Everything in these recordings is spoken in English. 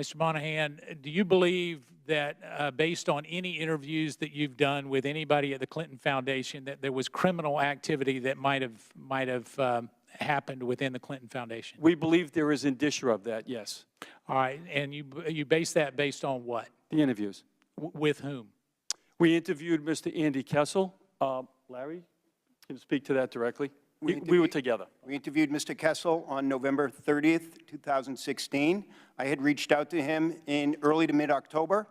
Mr. Monahan, do you believe that based on any interviews that you've done with anybody at the Clinton Foundation that there was criminal activity that might have happened within the Clinton Foundation? We believe there is indicia of that, yes. All right, and you base that based on what? The interviews. With whom? We interviewed Mr. Andy Kessel. Larry, can you speak to that directly? We were together. We interviewed Mr. Kessel on November 30th, 2016. I had reached out to him in early to mid-October.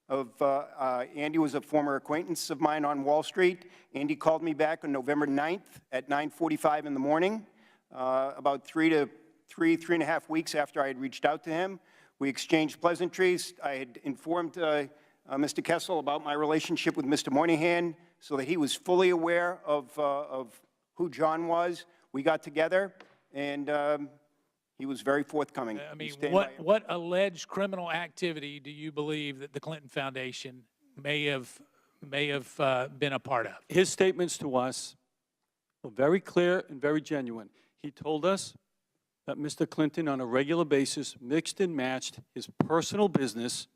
Andy was a former acquaintance of mine on Wall Street. Andy called me back on November 9th at 9:45 in the morning, about three and a half weeks after I had reached out to him. We exchanged pleasantries. I had informed Mr. Kessel about my relationship with Mr. Moynihan so that he was fully aware of who John was. We got together, and he was very forthcoming. I mean, what alleged criminal activity do you believe that the Clinton Foundation may have been a part of? His statements to us were very clear and very genuine. He told us that Mr. Clinton, on a regular basis, mixed and matched his personal business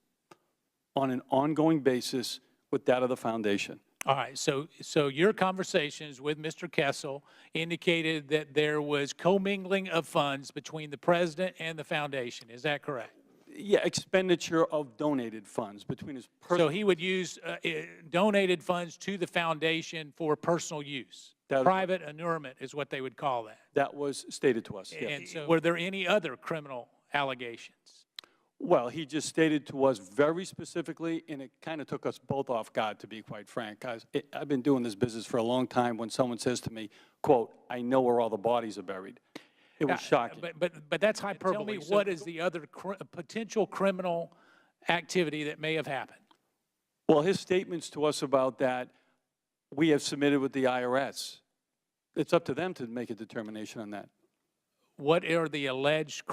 on an ongoing basis with that of the foundation. All right, so your conversations with Mr. Kessel indicated that there was commingling of funds between the president and the foundation. Is that correct? Yeah, expenditure of donated funds between his personal. So he would use donated funds to the foundation for personal use. Private annulment is what they would call that. That was stated to us, yes. And so were there any other criminal allegations? Well, he just stated to us very specifically, and it kind of took us both off guard, to be quite frank. Guys, I've been doing this business for a long time. When someone says to me, quote, I know where all the bodies are buried, it was shocking. But that's hyperbole. Tell me, what is the other potential criminal activity that may have happened? Well, his statements to us about that, we have submitted with the IRS. It's up to them to make a determination on that. What are the alleged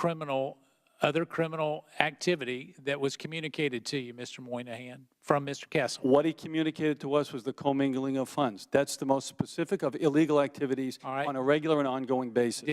other criminal activity that was communicated to you, Mr. Moynihan, from Mr. Kessel? What he communicated to us was the commingling of funds. That's the most specific of illegal activities on a regular and ongoing basis.